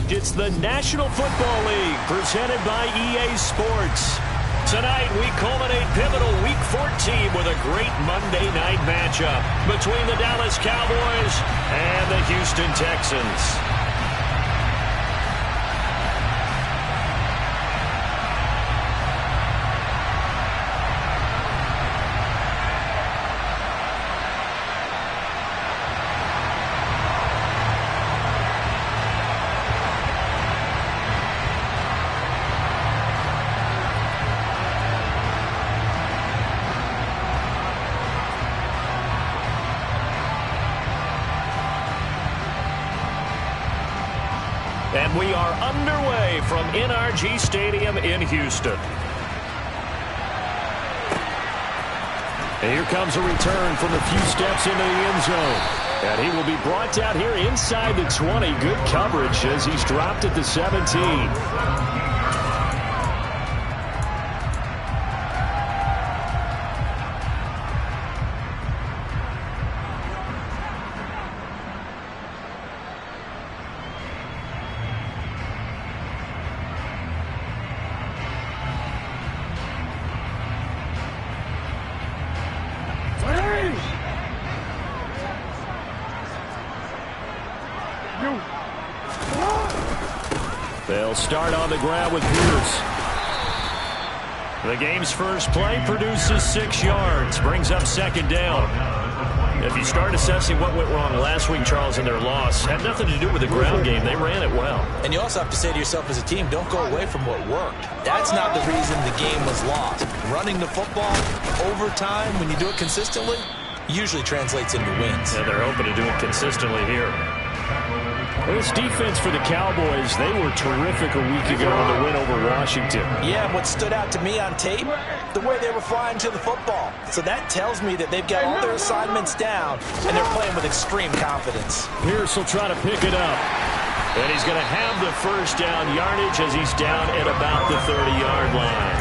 It's the National Football League presented by EA Sports. Tonight, we culminate pivotal Week 14 with a great Monday night matchup between the Dallas Cowboys and the Houston Texans. And we are underway from NRG Stadium in Houston. And here comes a return from a few steps into the end zone. And he will be brought out here inside the 20. Good coverage as he's dropped at the 17. They'll start on the ground with Pierce. The game's first play produces 6 yards, brings up second down. If you start assessing what went wrong last week, Charles, in their loss, had nothing to do with the ground game. They ran it well. And you also have to say to yourself as a team, don't go away from what worked. That's not the reason the game was lost. Running the football over time, when you do it consistently, usually translates into wins. And they're hoping to do it consistently here. This defense for the Cowboys, they were terrific a week ago in the win over Washington. Yeah, what stood out to me on tape, the way they were flying to the football. So that tells me that they've got all their assignments down, and they're playing with extreme confidence. Pierce will try to pick it up. And he's going to have the first down yardage as he's down at about the 30-yard line.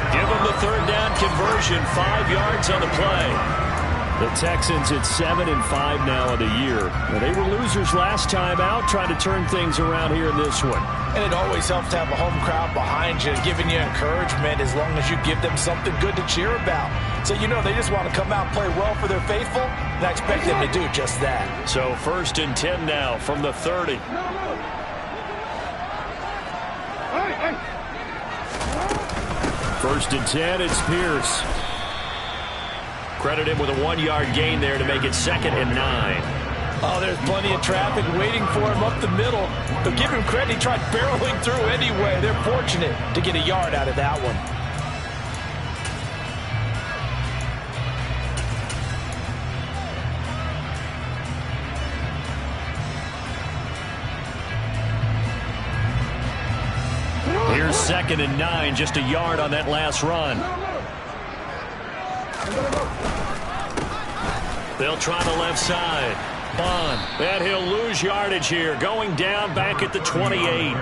Give him the third down conversion, 5 yards on the play. The Texans at 7-5 now in the year. They were losers last time out, trying to turn things around here in this one. And it always helps to have a home crowd behind you, giving you encouragement as long as you give them something good to cheer about. So you know they just want to come out and play well for their faithful, and I expect them to do just that. So 1st and 10 now from the 30. First and 10, it's Pierce. Credit him with a 1-yard gain there to make it 2nd and 9. Oh, there's plenty of traffic waiting for him up the middle. But give him credit, he tried barreling through anyway. They're fortunate to get a yard out of that one. Here's 2nd and 9, just a yard on that last run. They'll try the left side. Bond. And he'll lose yardage here. Going down back at the 28.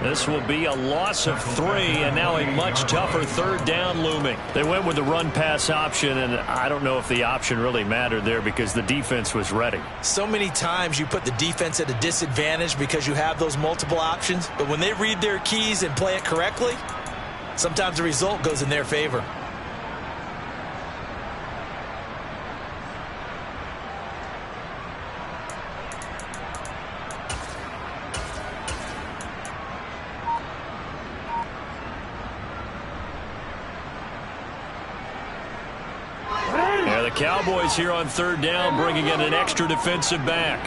This will be a loss of 3, and now a much tougher third down looming. They went with the run-pass option, and I don't know if the option really mattered there because the defense was ready. So many times you put the defense at a disadvantage because you have those multiple options, but when they read their keys and play it correctly, sometimes the result goes in their favor. Cowboys here on third down, bringing in an extra defensive back.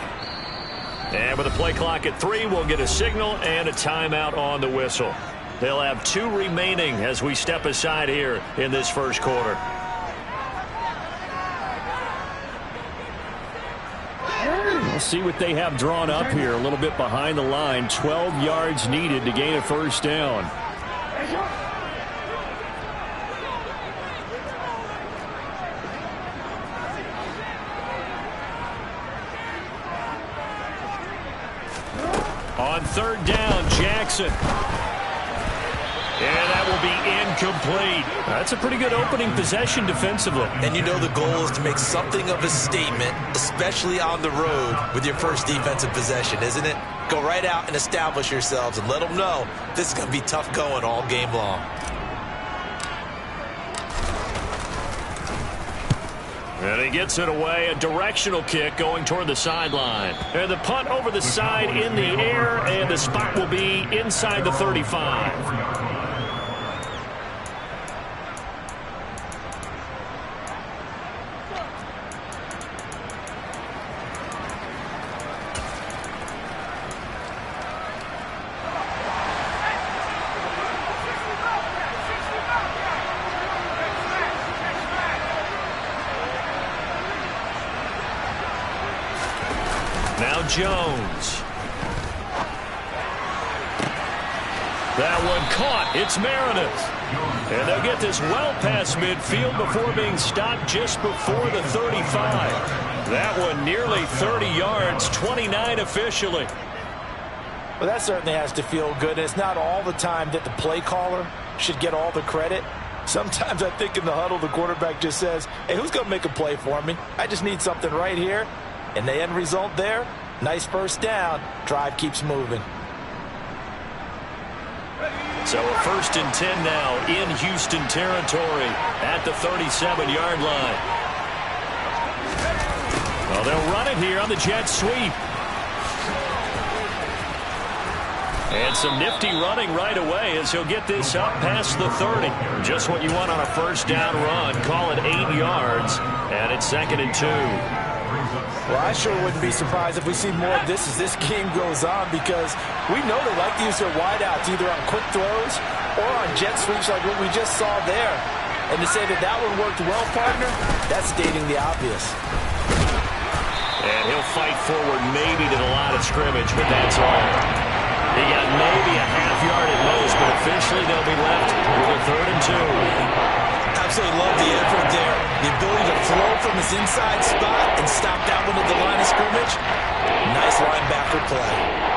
And with the play clock at 3, we'll get a signal and a timeout on the whistle. They'll have 2 remaining as we step aside here in this first quarter. We'll see what they have drawn up here. A little bit behind the line. 12 yards needed to gain a first down. On third down, Jackson. And that will be incomplete. That's a pretty good opening possession defensively. And you know the goal is to make something of a statement, especially on the road with your first defensive possession, isn't it? Go right out and establish yourselves and let them know this is going to be tough going all game long. And he gets it away, a directional kick going toward the sideline. And the punt over the side in the air, and the spot will be inside the 35. Now Jones. That one caught. It's Meredith. And they'll get this well past midfield before being stopped just before the 35. That one nearly 30 yards, 29 officially. Well, that certainly has to feel good. It's not all the time that the play caller should get all the credit. Sometimes I think in the huddle, the quarterback just says, hey, who's going to make a play for me? I just need something right here. And the end result there, nice first down. Drive keeps moving. So a 1st and 10 now in Houston territory at the 37-yard line. Well, they'll run it here on the jet sweep. And some nifty running right away as he'll get this up past the 30. Just what you want on a first down run. Call it 8 yards, and it's 2nd and 2. Well, I sure wouldn't be surprised if we see more of this as this game goes on, because we know they like to use their wideouts either on quick throws or on jet sweeps like what we just saw there. And to say that that one worked well, partner, that's stating the obvious. And he'll fight forward maybe to the line of scrimmage, but that's all. He got maybe a half yard at most, but officially they'll be left with a 3rd and 2. Absolutely love the effort there. The ability to flow from his inside spot and stop that one at the line of scrimmage. Nice linebacker play.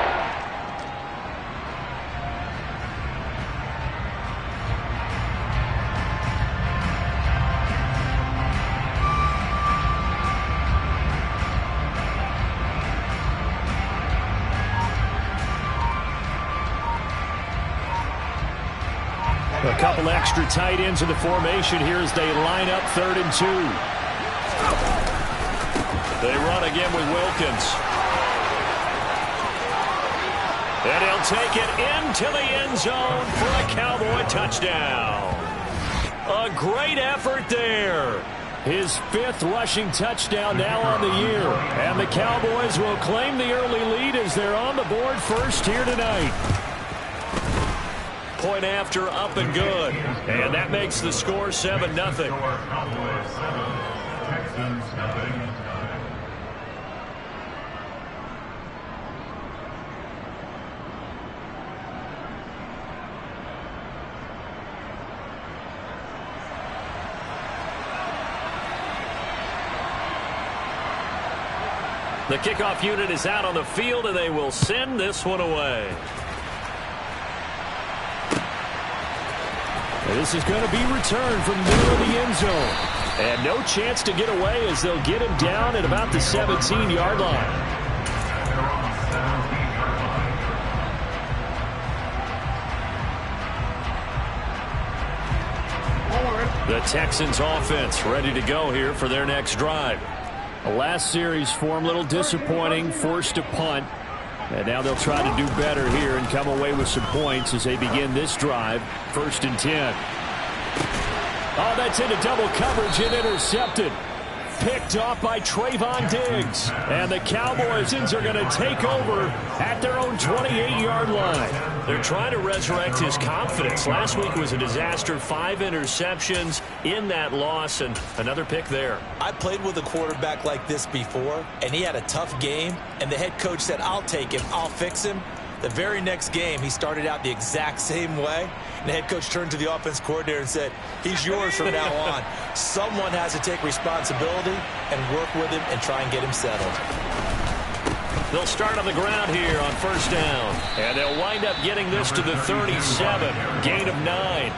A couple extra tight ends in the formation here as they line up 3rd and 2. They run again with Wilkins. And he'll take it into the end zone for a Cowboy touchdown. A great effort there. His 5th rushing touchdown now on the year. And the Cowboys will claim the early lead as they're on the board first here tonight. Point after, up and good. And that makes the score 7-0. The kickoff unit is out on the field, and they will send this one away. This is going to be returned from the middle of the end zone. And no chance to get away as they'll get him down at about the 17-yard line. The Texans offense ready to go here for their next drive. The last series for him, a little disappointing, forced to punt. And now they'll try to do better here and come away with some points as they begin this drive. 1st and 10. Oh, that's into double coverage and intercepted. Picked off by Trayvon Diggs. And the Cowboys are going to take over at their own 28-yard line. They're trying to resurrect his confidence. Last week was a disaster. 5 interceptions in that loss, and another pick there. I played with a quarterback like this before, and he had a tough game, and the head coach said, I'll take him, I'll fix him. The very next game, he started out the exact same way. And the head coach turned to the offense coordinator and said, he's yours from now on. Someone has to take responsibility and work with him and try and get him settled. They'll start on the ground here on first down. And they'll wind up getting this to the 37. Gain of 9.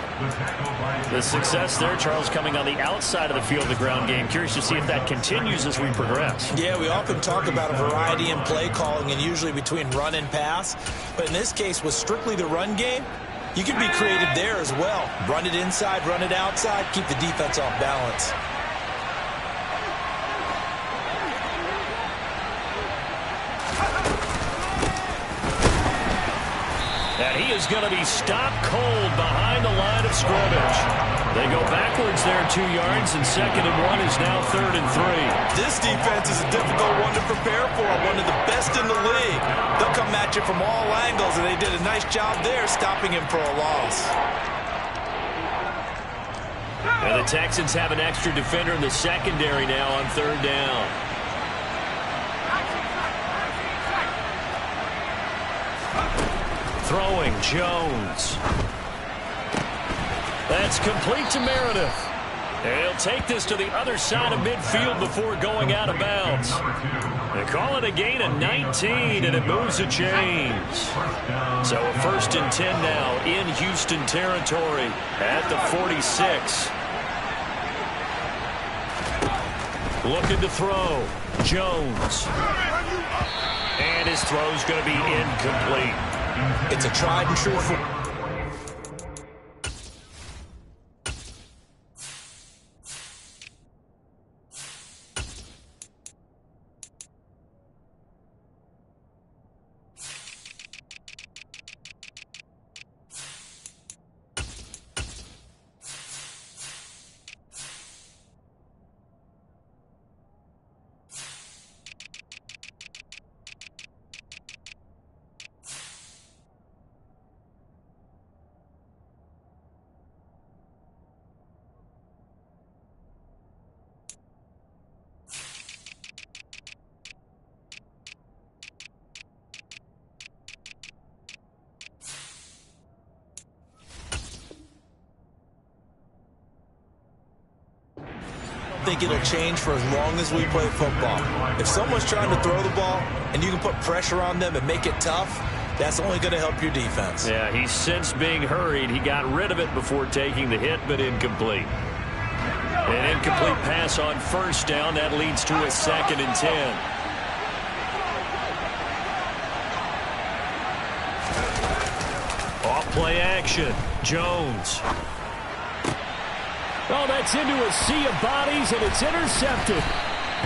The success there, Charles, coming on the outside of the field, the ground game. Curious to see if that continues as we progress. Yeah, we often talk about a variety in play calling and usually between run and pass. But in this case, with strictly the run game, you can be creative there as well. Run it inside, run it outside, keep the defense off balance. And he is going to be stopped cold behind the line of scrimmage. They go backwards there 2 yards, and 2nd and 1 is now 3rd and 3. This defense is a difficult one to prepare for, one of the best in the league. They'll come at you from all angles, and they did a nice job there stopping him for a loss. And the Texans have an extra defender in the secondary now on 3rd down. Throwing, Jones. That's complete to Meredith. And he'll take this to the other side of midfield before going out of bounds. They call it a gain of 19, and it moves the chains. So a 1st and 10 now in Houston territory at the 46. Looking to throw. Jones. And his throw's going to be incomplete. It's a tried and true. I think it'll change for as long as we play football. If someone's trying to throw the ball and you can put pressure on them and make it tough, that's only going to help your defense. Yeah, he's since being hurried. He got rid of it before taking the hit, but incomplete. An incomplete pass on 1st down. That leads to a 2nd and 10. Off play action. Jones. Oh, that's into a sea of bodies, and it's intercepted.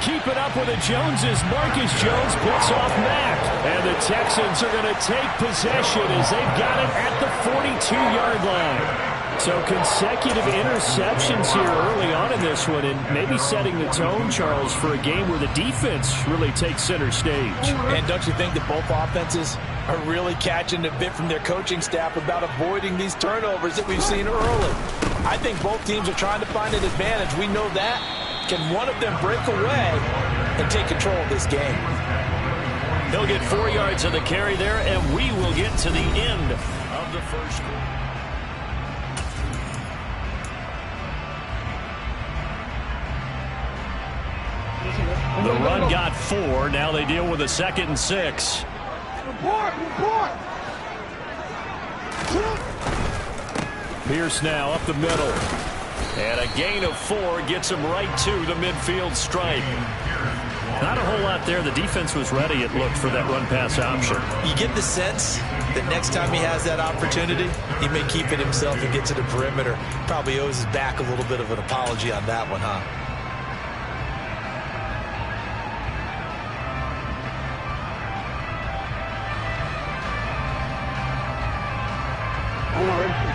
Keep it up with the Joneses. Marcus Jones puts off Mack. And the Texans are going to take possession as they've got it at the 42-yard line. So consecutive interceptions here early on in this one, and maybe setting the tone, Charles, for a game where the defense really takes center stage. And don't you think that both offenses are really catching a bit from their coaching staff about avoiding these turnovers that we've seen early? I think both teams are trying to find an advantage. We know that. Can one of them break away and take control of this game? He'll get 4 yards of the carry there, and we will get to the end of the first quarter. The run got 4. Now they deal with a 2nd and 6. Pierce now up the middle. And a gain of 4 gets him right to the midfield stripe. Not a whole lot there. The defense was ready, it looked, for that run-pass option. You get the sense that next time he has that opportunity, he may keep it himself and get to the perimeter. Probably owes his back a little bit of an apology on that one, huh?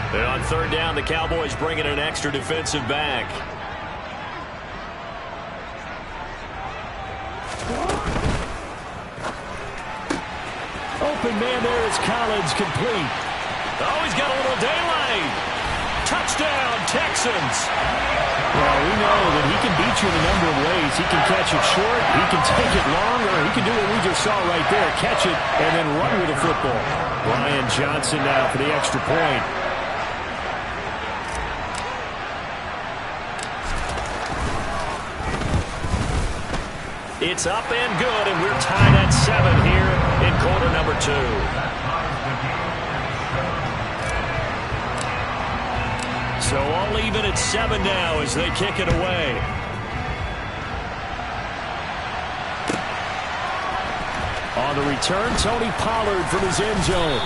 And on 3rd down, the Cowboys bring in an extra defensive back. Open man there is Collins, complete. Oh, he's got a little daylight. Touchdown, Texans. Well, we know that he can beat you in a number of ways. He can catch it short, he can take it long, or he can do what we just saw right there, catch it and then run with the football. Brian Johnson now for the extra point. It's up and good, and we're tied at 7 here in quarter number 2. So all even at 7 now as they kick it away. On the return, Tony Pollard from his end zone.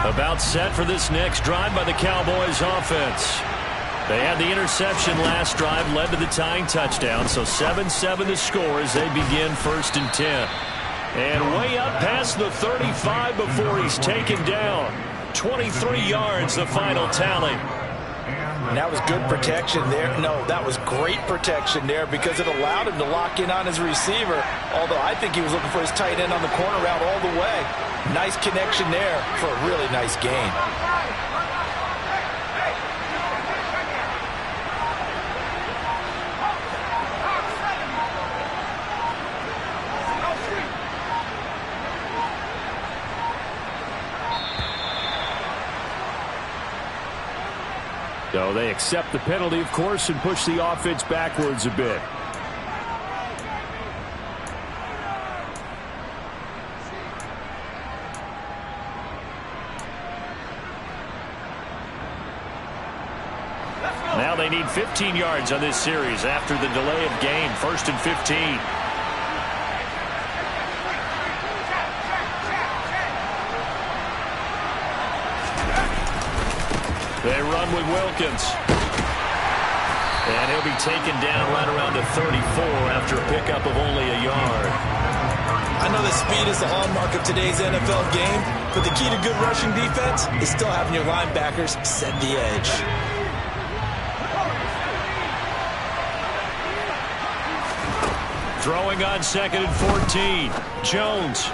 About set for this next drive by the Cowboys offense. They had the interception last drive, led to the tying touchdown, so 7-7 the score as they begin 1st and 10. And way up past the 35 before he's taken down. 23 yards, the final tally. And that was good protection there. No, that was great protection there because it allowed him to lock in on his receiver. Although I think he was looking for his tight end on the corner route all the way. Nice connection there for a really nice gain. So they accept the penalty, of course, and push the offense backwards a bit. Now they need 15 yards on this series after the delay of game. 1st and 15. They run with Wilkins. And he'll be taken down right around the 34 after a pickup of only a yard. I know that speed is the hallmark of today's NFL game, but the key to good rushing defense is still having your linebackers set the edge. Throwing on 2nd and 14. Jones.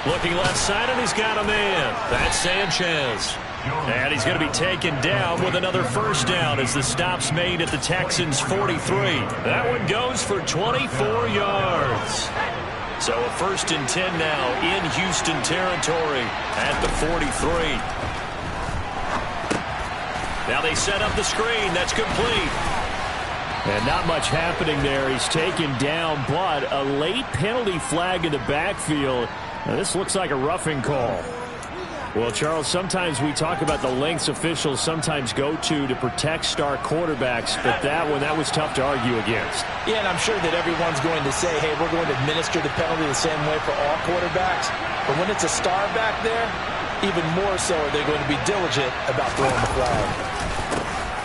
Looking left side, and he's got a man. That's Sanchez. And he's going to be taken down with another 1st down as the stop's made at the Texans' 43. That one goes for 24 yards. So a 1st and 10 now in Houston territory at the 43. Now they set up the screen. That's complete. And not much happening there. He's taken down, but a late penalty flag in the backfield. Now this looks like a roughing call. Well, Charles, sometimes we talk about the lengths officials sometimes go to protect star quarterbacks, but that was tough to argue against. Yeah, and I'm sure that everyone's going to say, hey, we're going to administer the penalty the same way for all quarterbacks. But when it's a star back there, even more so are they going to be diligent about throwing the flag.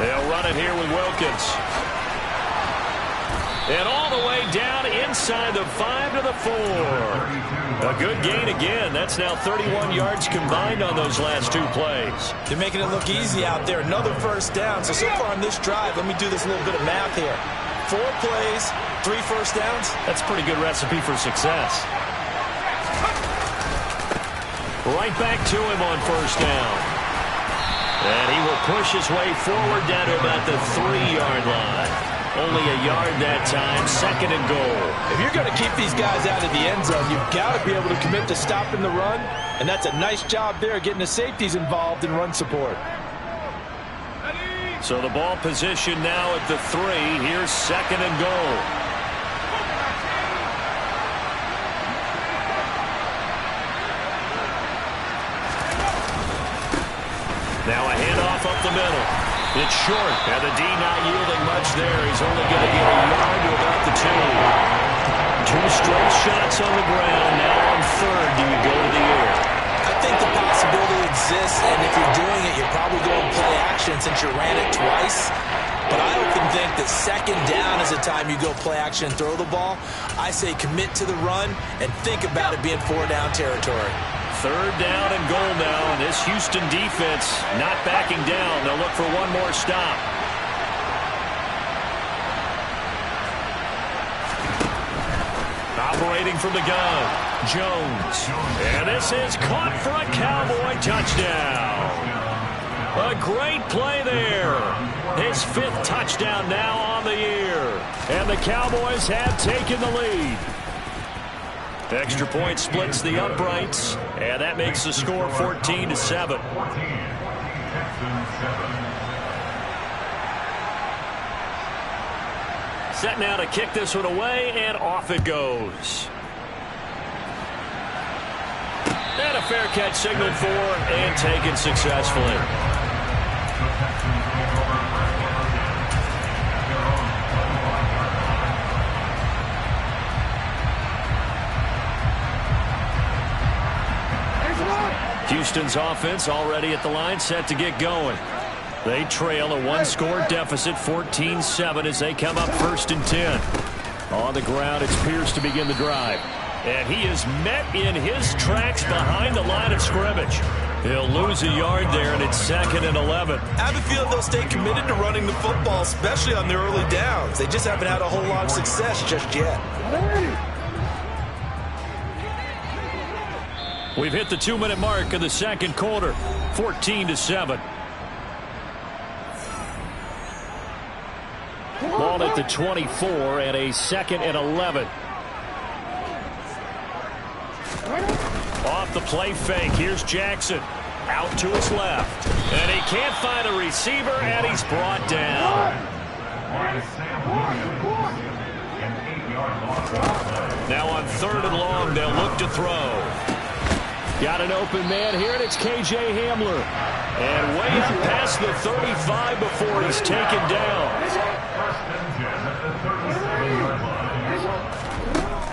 They'll run it here with Wilkins. And all the way down inside the 5 to the 4. A good gain again. That's now 31 yards combined on those last 2 plays. They're making it look easy out there. Another 1st down. So far on this drive, let me do this little bit of math here. 4 plays, 3 1st downs. That's a pretty good recipe for success. Right back to him on 1st down. And he will push his way forward down to about the 3-yard line. Only a yard that time, 2nd and goal. If you're going to keep these guys out of the end zone, you've got to be able to commit to stopping the run, and that's a nice job there getting the safeties involved in run support. So the ball position now at the 3. Here's 2nd and goal. Now a handoff up the middle. It's short, and the D not yielding much there. He's only going to get a yard to about the 2. 2 straight shots on the ground. Now on 3rd, do you go to the air? I think the possibility exists, and if you're doing it, you're probably going to play action since you ran it twice. But I often think that 2nd down is the time you go play action and throw the ball. I say commit to the run and think about it being 4-down territory. 3rd down and goal now, and this Houston defense not backing down. They'll look for one more stop. Operating from the gun, Jones. And this is caught for a Cowboy touchdown. A great play there. His 5th touchdown now on the year. And the Cowboys have taken the lead. Extra point splits the uprights, and that makes the score 14-7. Set now to kick this one away, and off it goes. And a fair catch signaled for and taken successfully. Houston's offense already at the line, set to get going. They trail a 1-score deficit, 14-7, as they come up 1st and 10. On the ground, it's Pierce to begin the drive. And he is met in his tracks behind the line of scrimmage. He'll lose a yard there, and it's 2nd and 11. I have a feeling they'll stay committed to running the football, especially on their early downs. They just haven't had a whole lot of success just yet. We've hit the 2-minute mark of the 2nd quarter, 14-7. Ball at the 24 and a 2nd and 11. Off the play fake, here's Jackson. Out to his left. And he can't find a receiver, and he's brought down. Now on 3rd and long, they'll look to throw. Got an open man here, and it's K.J. Hamler. And way up past the 35 before he's taken down.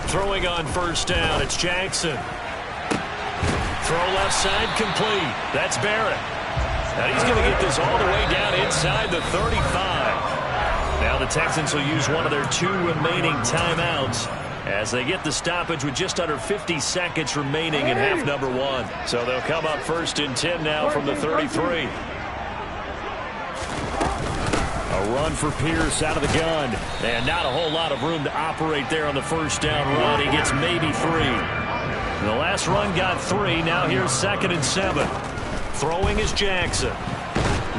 Throwing on 1st down, it's Jackson. Throw left side, complete. That's Barrett. And he's going to get this all the way down inside the 35. Now the Texans will use one of their 2 remaining timeouts as they get the stoppage with just under 50 seconds remaining in half number 1. So they'll come up 1st and 10 now from the 33. A run for Pierce out of the gun. And not a whole lot of room to operate there on the 1st down run. He gets maybe 3. The last run got 3. Now here's 2nd and 7. Throwing is Jackson.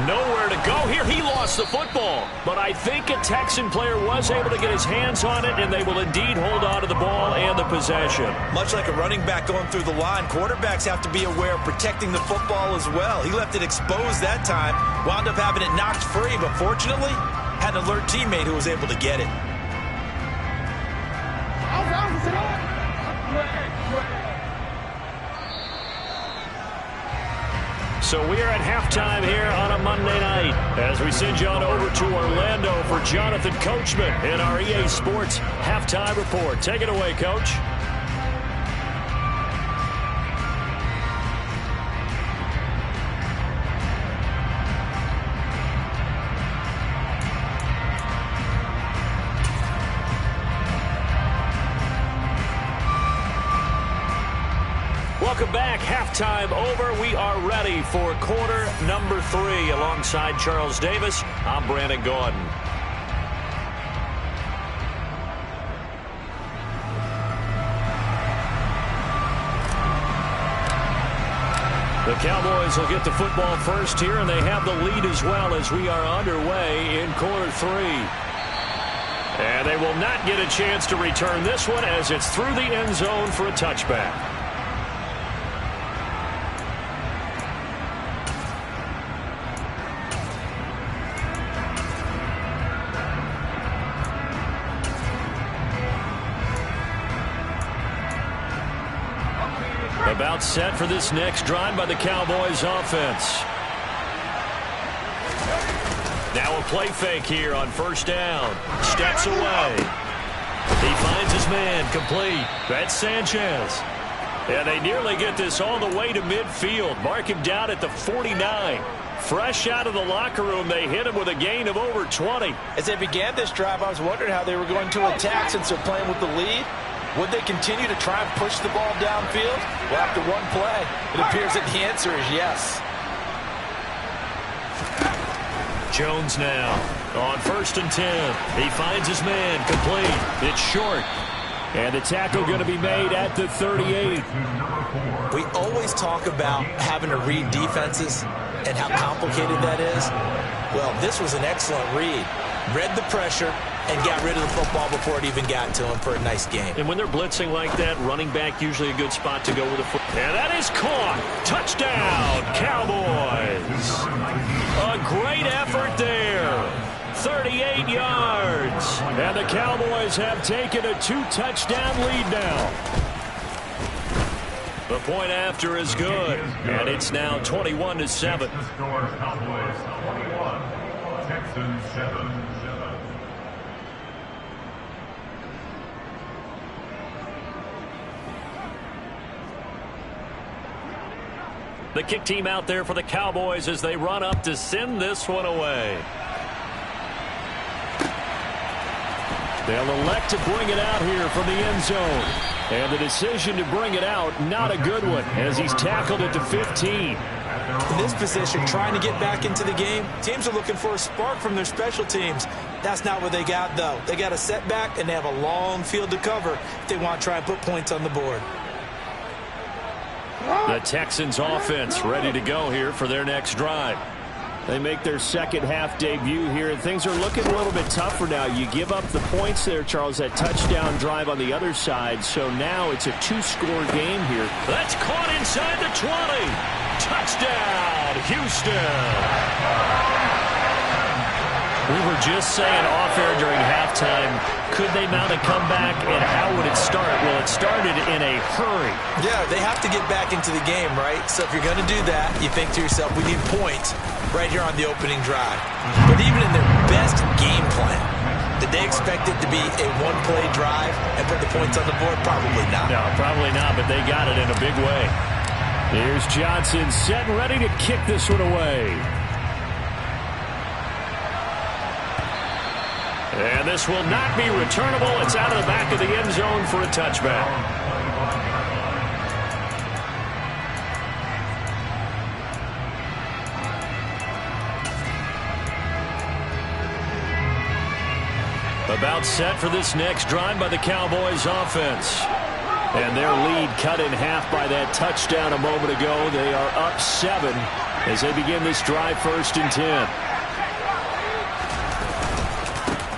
Nowhere to go here. He lost the football. But I think a Texan player was able to get his hands on it, and they will indeed hold on to the ball and the possession. Much like a running back going through the line, quarterbacks have to be aware of protecting the football as well. He left it exposed that time, wound up having it knocked free, but fortunately, had an alert teammate who was able to get it. So we are at halftime here on a Monday night as we send you on over to Orlando for Jonathan Coachman in our EA Sports Halftime Report. Take it away, Coach. Welcome back. Halftime over. We are ready for quarter number 3. Alongside Charles Davis, I'm Brandon Gaudin. The Cowboys will get the football first here, and they have the lead as well as we are underway in quarter 3. And they will not get a chance to return this one as it's through the end zone for a touchback. About set for this next drive by the Cowboys offense. Now a play fake here on 1st down. Steps away. He finds his man complete. That's Sanchez. And they nearly get this all the way to midfield. Mark him down at the 49. Fresh out of the locker room, they hit him with a gain of over 20. As they began this drive, I was wondering how they were going to attack since they're playing with the lead. Would they continue to try and push the ball downfield? Well, after one play, it appears that the answer is yes. Jones now on 1st and 10. He finds his man complete. It's short. And the tackle going to be made at the 38. We always talk about having to read defenses and how complicated that is. Well, this was an excellent read. Read the pressure and got rid of the football before it even got to him for a nice game. And when they're blitzing like that, running back usually a good spot to go with the foot. And that is caught. Touchdown, Cowboys. A great effort there. 38 yards. And the Cowboys have taken a 2-touchdown lead now. The point after is good. And it's now 21-7. Cowboys 21, Texans 7. The kick team out there for the Cowboys as they run up to send this one away. They'll elect to bring it out here from the end zone. And the decision to bring it out, not a good one, as he's tackled at the 15. In this position, trying to get back into the game, teams are looking for a spark from their special teams. That's not what they got, though. They got a setback, and they have a long field to cover if they want to try and put points on the board. The Texans offense ready to go here for their next drive. They make their second half debut here, and things are looking a little bit tougher now. You give up the points there, Charles, that touchdown drive on the other side, so now it's a 2-score game here. That's caught inside the 20. Touchdown, Houston. We were just saying off-air during halftime, could they mount a comeback, and how would it start? Well, it started in a hurry. Yeah, they have to get back into the game, right? So if you're going to do that, you think to yourself, we need points right here on the opening drive. But even in their best game plan, did they expect it to be a one-play drive and put the points on the board? Probably not. No, probably not, but they got it in a big way. Here's Johnson set and ready to kick this one away. And this will not be returnable. It's out of the back of the end zone for a touchback. About set for this next drive by the Cowboys offense. And their lead cut in half by that touchdown a moment ago. They are up 7 as they begin this drive 1st and 10.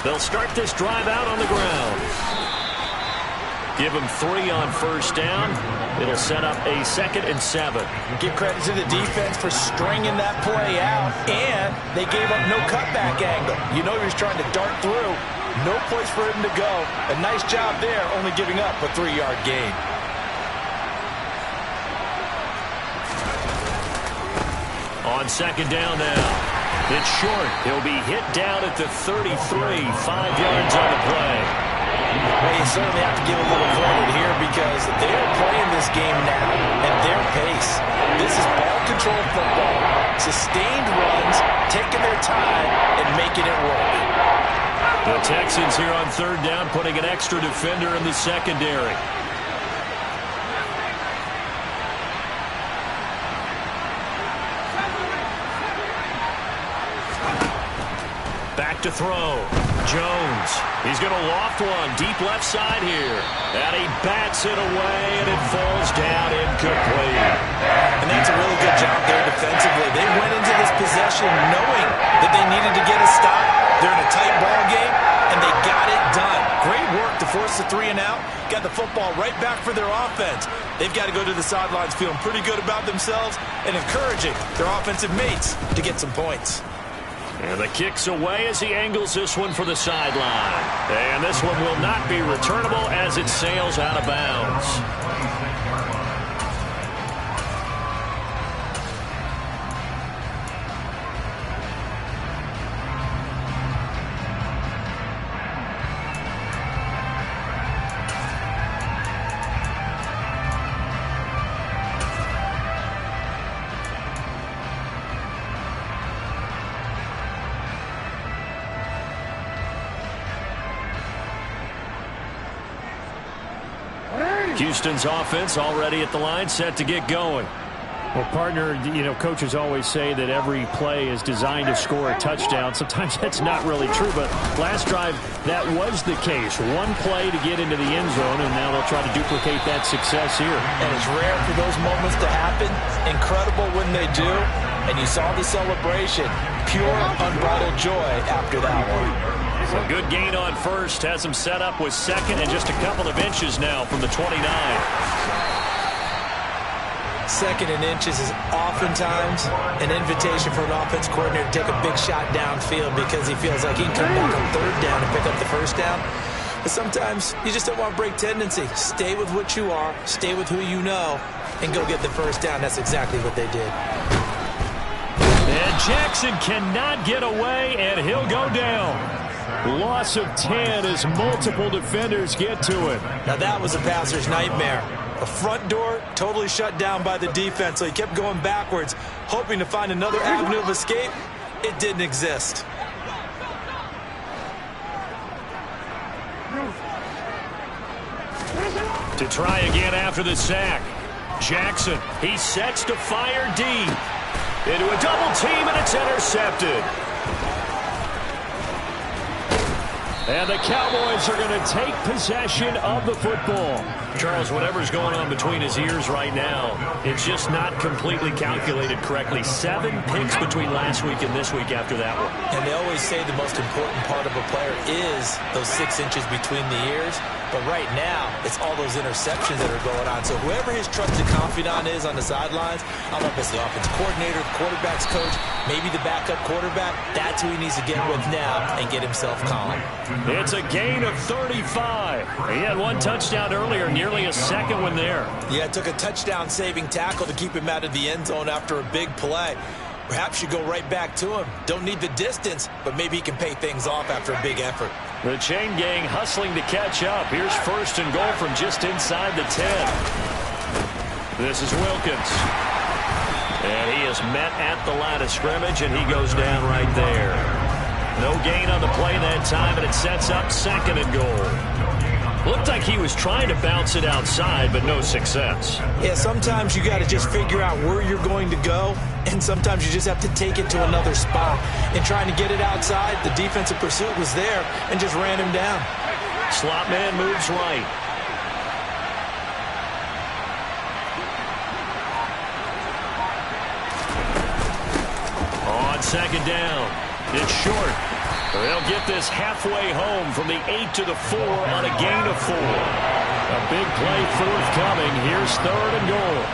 They'll start this drive out on the ground. Give them 3 on 1st down. It'll set up a 2nd and 7. Give credit to the defense for stringing that play out, and they gave up no cutback angle. You know he was trying to dart through. No place for him to go. A nice job there, only giving up a 3-yard gain. On 2nd down now. It's short. He'll be hit down at the 33, 5 yards on the play. Well, you certainly have to give a little credit here because they're playing this game now at their pace. This is ball control football. Sustained runs, taking their time, and making it work. The Texans here on 3rd down putting an extra defender in the secondary. Back to throw. Jones. He's going to loft one. Deep left side here. And he bats it away, and it falls down incomplete. And that's a really good job there defensively. They went into this possession knowing that they needed to get a stop. They're in a tight ball game, and they got it done. Great work to force the 3 and out. Got the football right back for their offense. They've got to go to the sidelines feeling pretty good about themselves and encouraging their offensive mates to get some points. And the kick's away as he angles this one for the sideline. And this one will not be returnable as it sails out of bounds. Houston's offense already at the line, set to get going. Well, partner, you know, coaches always say that every play is designed to score a touchdown. Sometimes that's not really true, but last drive, that was the case. One play to get into the end zone, and now they'll try to duplicate that success here. And it's rare for those moments to happen. Incredible when they do. and you saw the celebration. Pure, unbridled joy after that one. So good gain on first. Has him set up with second and just a couple of inches now from the 29. Second and inches is oftentimes an invitation for an offense coordinator to take a big shot downfield because he feels like he can come back on third down and pick up the first down. But sometimes you just don't want to break tendency. Stay with what you are, stay with who you know, and go get the first down. That's exactly what they did. And Jackson cannot get away, and he'll go down. Loss of 10 as multiple defenders get to him. Now that was a passer's nightmare. A front door totally shut down by the defense, so he kept going backwards, hoping to find another avenue of escape. It didn't exist. To try again after the sack. Jackson, he sets to fire deep. Into a double team, and it's intercepted. And the Cowboys are going to take possession of the football. Charles, whatever's going on between his ears right now, it's just not completely calculated correctly. 7 picks between last week and this week after that one. And they always say the most important part of a player is those 6 inches between the ears. But right now, it's all those interceptions that are going on. So whoever his trusted confidant is on the sidelines, I don't know if it's the offense coordinator, quarterback's coach, maybe the backup quarterback, that's who he needs to get with now and get himself calm. It's a gain of 35. He had 1 touchdown earlier, nearly a second one there. Yeah, it took a touchdown-saving tackle to keep him out of the end zone after a big play. Perhaps you go right back to him. Don't need the distance, but maybe he can pay things off after a big effort. The chain gang hustling to catch up. Here's 1st and goal from just inside the 10. This is Wilkins. And he is met at the line of scrimmage, and he goes down right there. No gain on the play that time, and it sets up 2nd and goal. Looked like he was trying to bounce it outside, but no success. Yeah, sometimes you got to just figure out where you're going to go, and sometimes you just have to take it to another spot. In trying to get it outside, the defensive pursuit was there and just ran him down. Slot man moves right. On 2nd down, it's short. They'll get this halfway home from the 8 to the 4 on a gain of 4. A big play forthcoming. Here's 3rd and goal.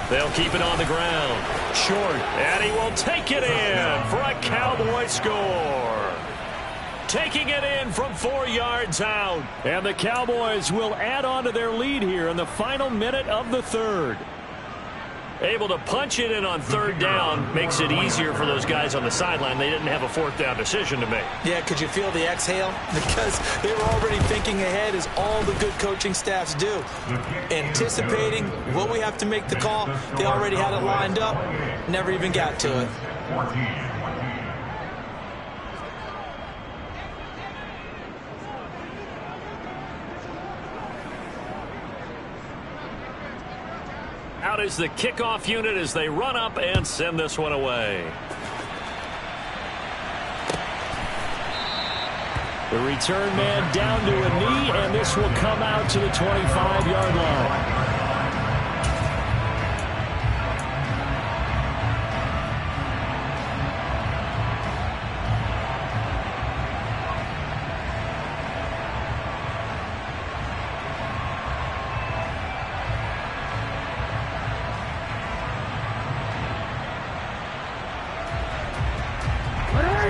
They'll keep it on the ground. Short, and he will take it in for a Cowboy score. Taking it in from 4 yards out. And the Cowboys will add on to their lead here in the final minute of the 3rd. Able to punch it in on 3rd down makes it easier for those guys on the sideline. They didn't have a 4th down decision to make. Yeah, could you feel the exhale? Because they were already thinking ahead, as all the good coaching staffs do. Anticipating what we have to make the call. They already had it lined up. Never even got to it. 14. Out is the kickoff unit as they run up and send this one away. The return man down to a knee, and this will come out to the 25-yard line.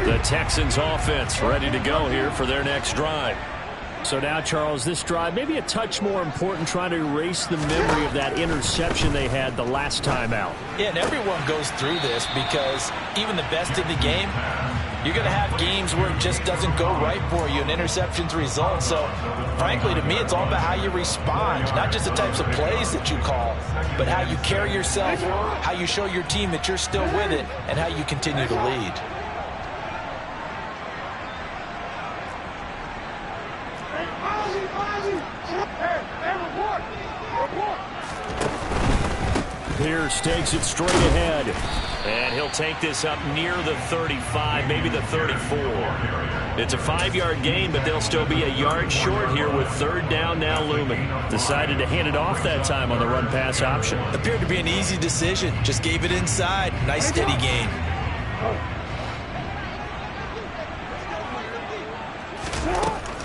The Texans offense ready to go here for their next drive. So now, Charles, this drive maybe a touch more important, trying to erase the memory of that interception they had the last time out. Yeah, and everyone goes through this because even the best in the game, you're going to have games where it just doesn't go right for you, and interceptions result. So, frankly, to me, it's all about how you respond, not just the types of plays that you call, but how you carry yourself, how you show your team that you're still with it, and how you continue to lead. Pierce takes it straight ahead. And he'll take this up near the 35, maybe the 34. It's a 5-yard gain, but they'll still be a yard short here with third down now looming. Decided to hand it off that time on the run-pass option. Appeared to be an easy decision. Just gave it inside. Nice steady gain.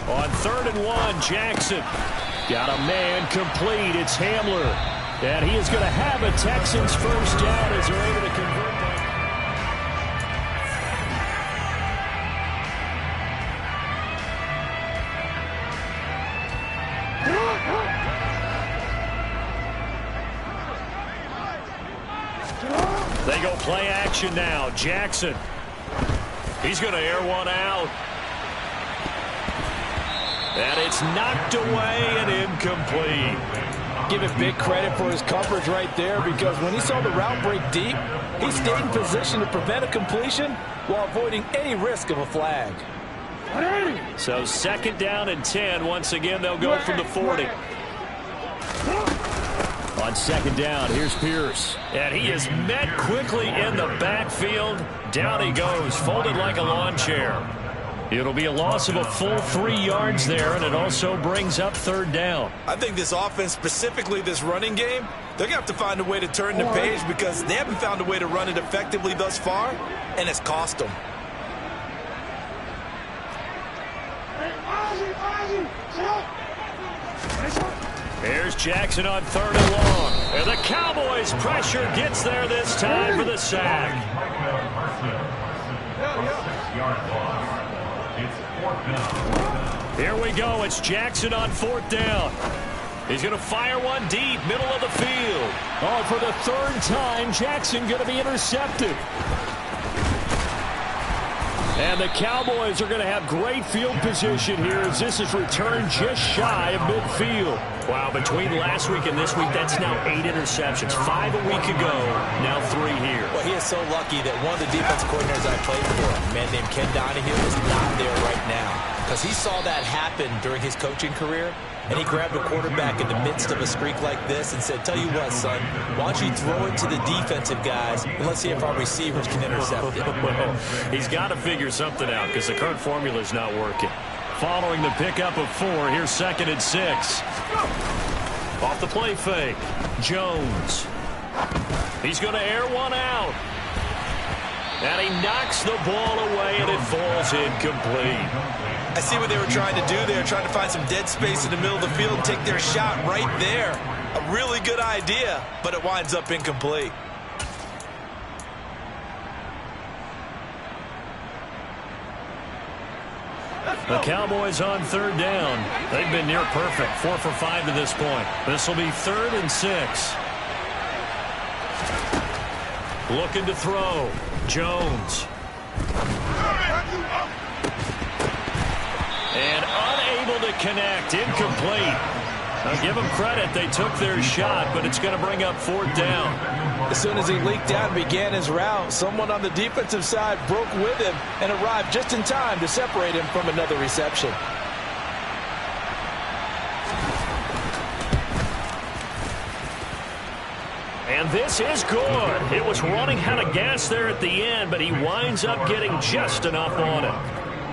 On 3rd and 1, Jackson. Got a man complete. It's Hamler. And he is going to have a Texans first down as they're able to convert that. They go play action now. Jackson. He's going to air one out. And it's knocked away and incomplete. Give him big credit for his coverage right there, because when he saw the route break deep, he stayed in position to prevent a completion while avoiding any risk of a flag. So 2nd down and 10. Once again, they'll go from the 40. On 2nd down, here's Pierce. And he is met quickly in the backfield. Down he goes, folded like a lawn chair. It'll be a loss of a full 3 yards there, and it also brings up 3rd down. I think this offense, specifically this running game, they're going to have to find a way to turn the page, because they haven't found a way to run it effectively thus far, and it's cost them. Here's Jackson on 3rd and long. And the Cowboys' pressure gets there this time for the sack. Here we go. It's Jackson on 4th down. He's going to fire one deep, middle of the field. Oh, for the 3rd time, Jackson going to be intercepted. And the Cowboys are going to have great field position here as this is returned just shy of midfield. Wow, between last week and this week, that's now 8 interceptions. 5 a week ago, now 3 here. Well, he is so lucky that one of the defense coordinators I played for, a man named Ken Donahue, is not there right now, because he saw that happen during his coaching career, and he grabbed a quarterback in the midst of a streak like this and said, tell you what, son, why don't you throw it to the defensive guys, and let's see if our receivers can intercept it. Well, he's got to figure something out, because the current formula is not working. Following the pickup of 4, here's 2nd and 6. Off the play fake, Jones. He's going to air one out. And he knocks the ball away, and it falls incomplete. I see what they were trying to do there, trying to find some dead space in the middle of the field and take their shot right there. A really good idea, but it winds up incomplete. The Cowboys on 3rd down. They've been near perfect, 4 for 5 to this point. This will be 3rd and 6. Looking to throw. Jones. And unable to connect. Incomplete. Now give them credit. They took their shot, but it's going to bring up 4th down. As soon as he leaked out and began his route, someone on the defensive side broke with him and arrived just in time to separate him from another reception. And this is good. It was running out of gas there at the end, but he winds up getting just enough on it.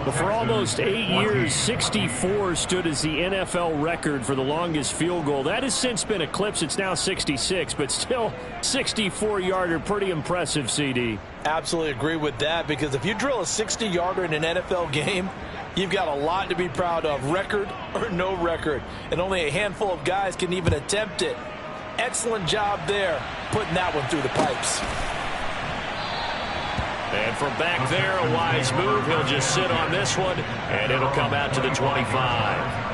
But for almost 8 years, 64 stood as the NFL record for the longest field goal. That has since been eclipsed. It's now 66, but still 64-yarder. Pretty impressive, CD. Absolutely agree with that, because if you drill a 60-yarder in an NFL game, you've got a lot to be proud of, record or no record. And only a handful of guys can even attempt it. Excellent job there, putting that one through the pipes. And from back there, a wise move. He'll just sit on this one, and it'll come out to the 25.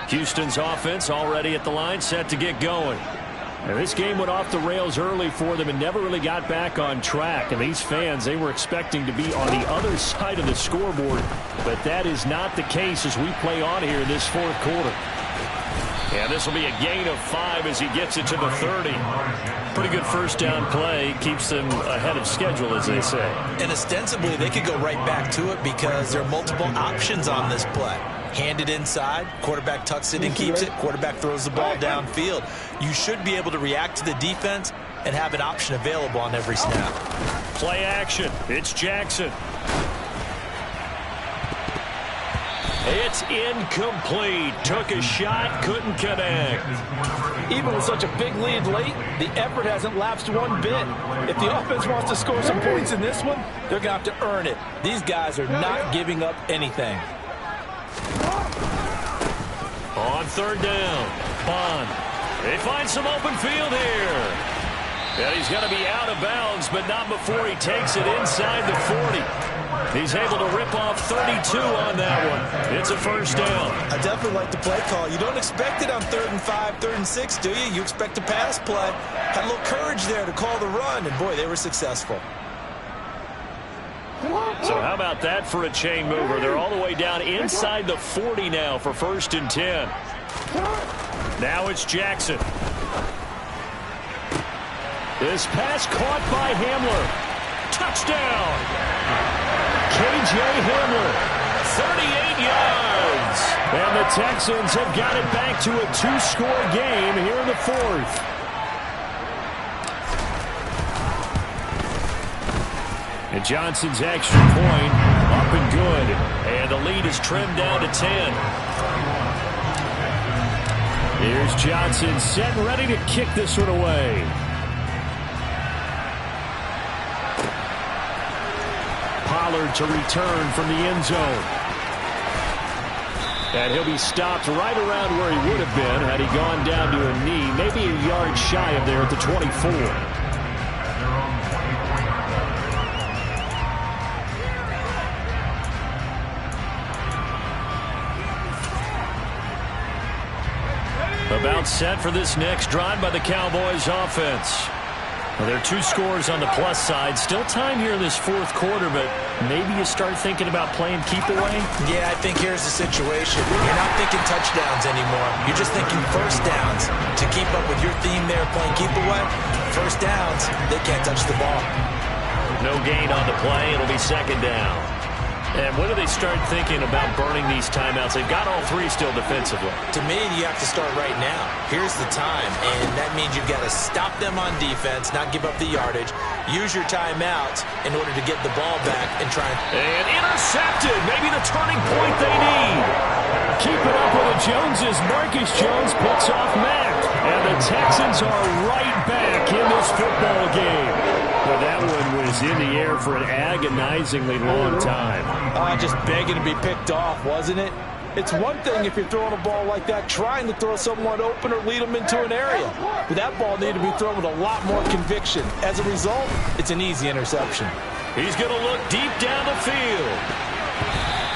Houston's offense already at the line, set to get going. Now, this game went off the rails early for them and never really got back on track. And these fans, they were expecting to be on the other side of the scoreboard, but that is not the case as we play on here in this 4th quarter. And this will be a gain of 5 as he gets it to the 30. Pretty good first down play. Keeps them ahead of schedule, as they say. And ostensibly, they could go right back to it because there are multiple options on this play. Hand it inside, quarterback tucks it and keeps it, quarterback throws the ball downfield. You should be able to react to the defense and have an option available on every snap. Play action. It's Jackson. It's incomplete. Took a shot, couldn't connect. Even with such a big lead late, the effort hasn't lapsed one bit. If the offense wants to score some points in this one, they're going to have to earn it. These guys are not giving up anything. On third down, Bond. They find some open field here. And he's going to be out of bounds, but not before he takes it inside the 40. He's able to rip off 32 on that one. It's a first down. I definitely like the play call. You don't expect it on 3rd and 5, 3rd and 6, do you? You expect a pass play. Had a little courage there to call the run, and boy, they were successful. So how about that for a chain mover? They're all the way down inside the 40 now for 1st and 10. Now it's Jackson. This pass caught by Hamler. Touchdown! K.J. Hamler, 38 yards. And the Texans have got it back to a 2-score game here in the 4th. And Johnson's extra point up and good. And the lead is trimmed down to 10. Here's Johnson set and ready to kick this one away. Pollard to return from the end zone. And he'll be stopped right around where he would have been had he gone down to a knee, maybe a yard shy of there at the 24. About set for this next drive by the Cowboys offense. Well, there are 2 scores on the plus side. Still time here in this 4th quarter, but maybe you start thinking about playing keep away? Yeah, I think here's the situation. You're not thinking touchdowns anymore. You're just thinking first downs. To keep up with your theme there, playing keep away, first downs, they can't touch the ball. No gain on the play. It'll be 2nd down. And when do they start thinking about burning these timeouts? They've got all 3 still defensively. To me, you have to start right now. Here's the time, and that means you've got to stop them on defense, not give up the yardage, use your timeouts in order to get the ball back and try and intercepted. Maybe the turning point they need. Keep it up with the Joneses. Marcus Jones picks off Mack. And the Texans are right back in this football game. Well, that one was in the air for an agonizingly long time. Just begging to be picked off, wasn't it? It's one thing if you're throwing a ball like that, trying to throw someone open or lead them into an area. But that ball needed to be thrown with a lot more conviction. As a result, it's an easy interception. He's going to look deep down the field.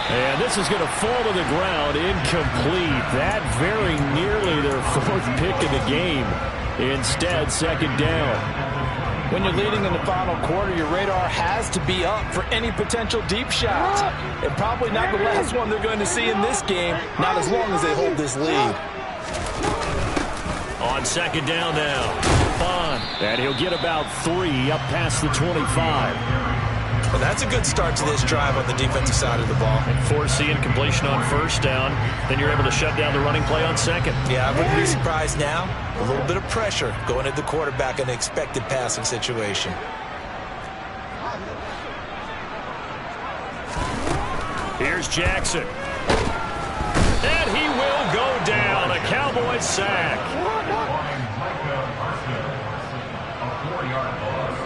And this is going to fall to the ground, incomplete. That very nearly their 4th pick of the game. Instead, 2nd down. When you're leading in the final quarter, your radar has to be up for any potential deep shots. And probably not the last one they're going to see in this game, not as long as they hold this lead. On 2nd down now, Bond. And he'll get about 3 up past the 25. Well, that's a good start to this drive on the defensive side of the ball. And forcing completion on 1st down. Then you're able to shut down the running play on 2nd. Yeah, I wouldn't be surprised now. A little bit of pressure going at the quarterback in an expected passing situation. Here's Jackson. And he will go down. A Cowboys sack. A 4-yard loss.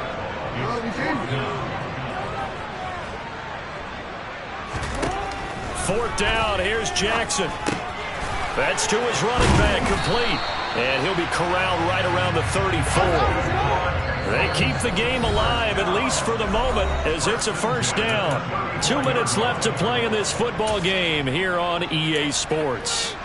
4th down, here's Jackson. That's to his running back, complete. And he'll be corralled right around the 34. They keep the game alive, at least for the moment, as it's a 1st down. 2 minutes left to play in this football game here on EA Sports.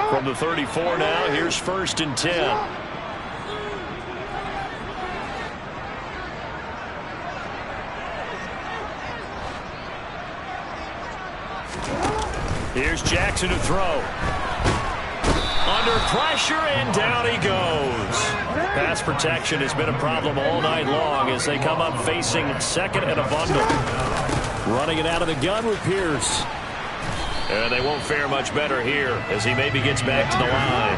From the 34 now, here's 1st and 10. Here's Jackson to throw. Under pressure, and down he goes. Pass protection has been a problem all night long as they come up facing second and a bundle. Running it out of the gun with Pierce. And they won't fare much better here as he maybe gets back to the line.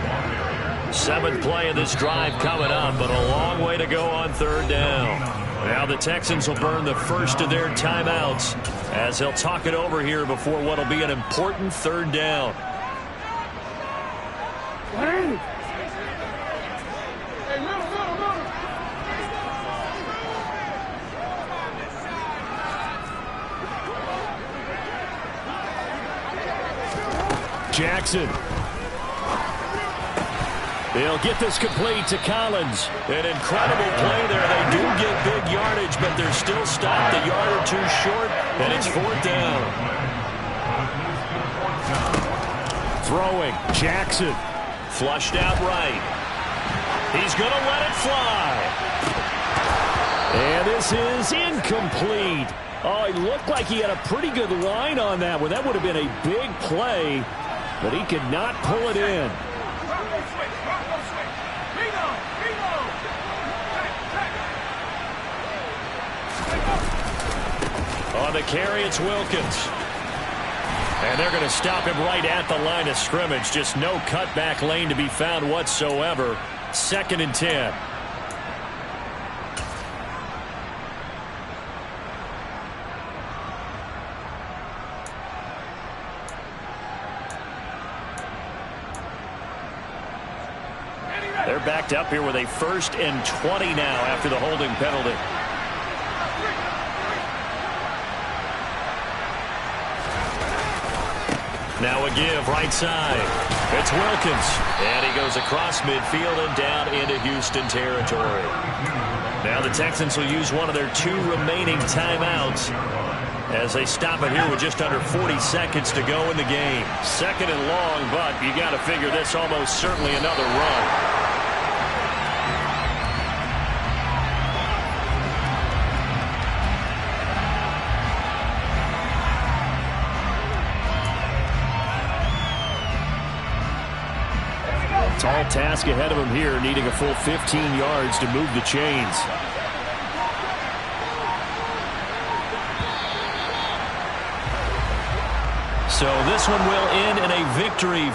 7th play of this drive coming up, but a long way to go on 3rd down. Now the Texans will burn the first of their timeouts as they'll talk it over here before what will be an important 3rd down. Jackson. They'll get this complete to Collins. An incredible play there. They do get big yardage, but they're still stopped a yard or 2 short, and it's 4th down. Throwing. Jackson. Flushed out right. He's going to let it fly. And this is incomplete. Oh, it looked like he had a pretty good line on that one. That would have been a big play, but he could not pull it in. On the carry, it's Wilkins. And they're going to stop him right at the line of scrimmage. Just no cutback lane to be found whatsoever. 2nd and 10. They're backed up here with a 1st and 20 now after the holding penalty. Now a give right side. It's Wilkins. And he goes across midfield and down into Houston territory. Now the Texans will use one of their 2 remaining timeouts as they stop it here with just under 40 seconds to go in the game. 2nd and long, but you got to figure this almost certainly another run. Tall task ahead of him here, needing a full 15 yards to move the chains. So this one will end in a victory